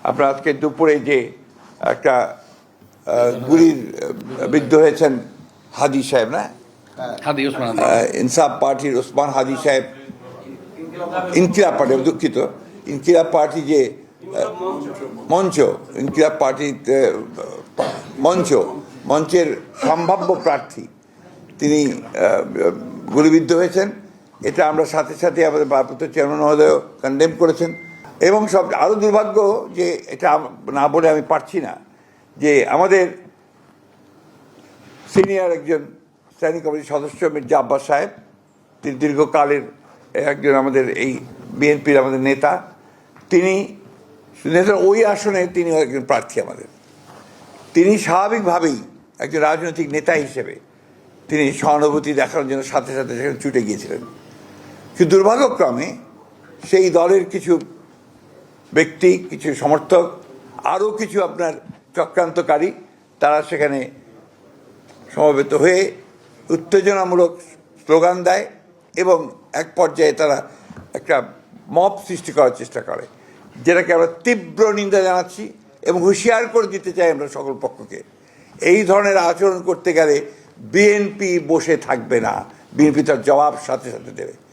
আপনার আজকে দুপুরে যে একটা গুলির বিদ্ধ হয়েছেন হাদি সাহেব, না হাদি ওসমান ইনসাফ পার্টির ওসমান হাদি সাহেব, ইনকিলাব পার্টি, দুঃখিত, ইনকিলাব পার্টি যে মঞ্চ, ইনকিলাব পার্টির মঞ্চের সম্ভাব্য প্রার্থী, তিনি গুলিবিদ্ধ হয়েছেন। এটা আমরা সাথে সাথে আমাদের ভারপ্রাপ্ত চেয়ারম্যান মহোদয় কন্ডেম করেছেন। এবং সব আরও দুর্ভাগ্য যে এটা না বলে আমি পারছি না, যে আমাদের সিনিয়র একজন স্ট্যান্ডিং কমিটির সদস্য মির্জা আব্বাস সাহেব, তিনি দীর্ঘকালের একজন আমাদের এই বিএনপির আমাদের নেতা, তিনি নেতার ওই আসনে তিনি একজন প্রার্থী আমাদের। তিনি স্বাভাবিকভাবেই একজন রাজনৈতিক নেতা হিসেবে তিনি সহানুভূতি দেখানোর জন্য সাথে সাথে সেখানে ছুটে গিয়েছিলেন। কিন্তু দুর্ভাগ্যক্রমে সেই দলের কিছু ব্যক্তি, কিছু সমর্থক, আরও কিছু আপনার চক্রান্তকারী, তারা সেখানে সমবেত হয়ে উত্তেজনামূলক স্লোগান দেয় এবং এক পর্যায়ে তারা একটা মব সৃষ্টি করার চেষ্টা করে, যেটাকে আমরা তীব্র নিন্দা জানাচ্ছি এবং হুঁশিয়ার করে দিতে চাই আমরা সকল পক্ষকে। এই ধরনের আচরণ করতে গেলে বিএনপি বসে থাকবে না, বিএনপি তার জবাব সাথে সাথে দেবে।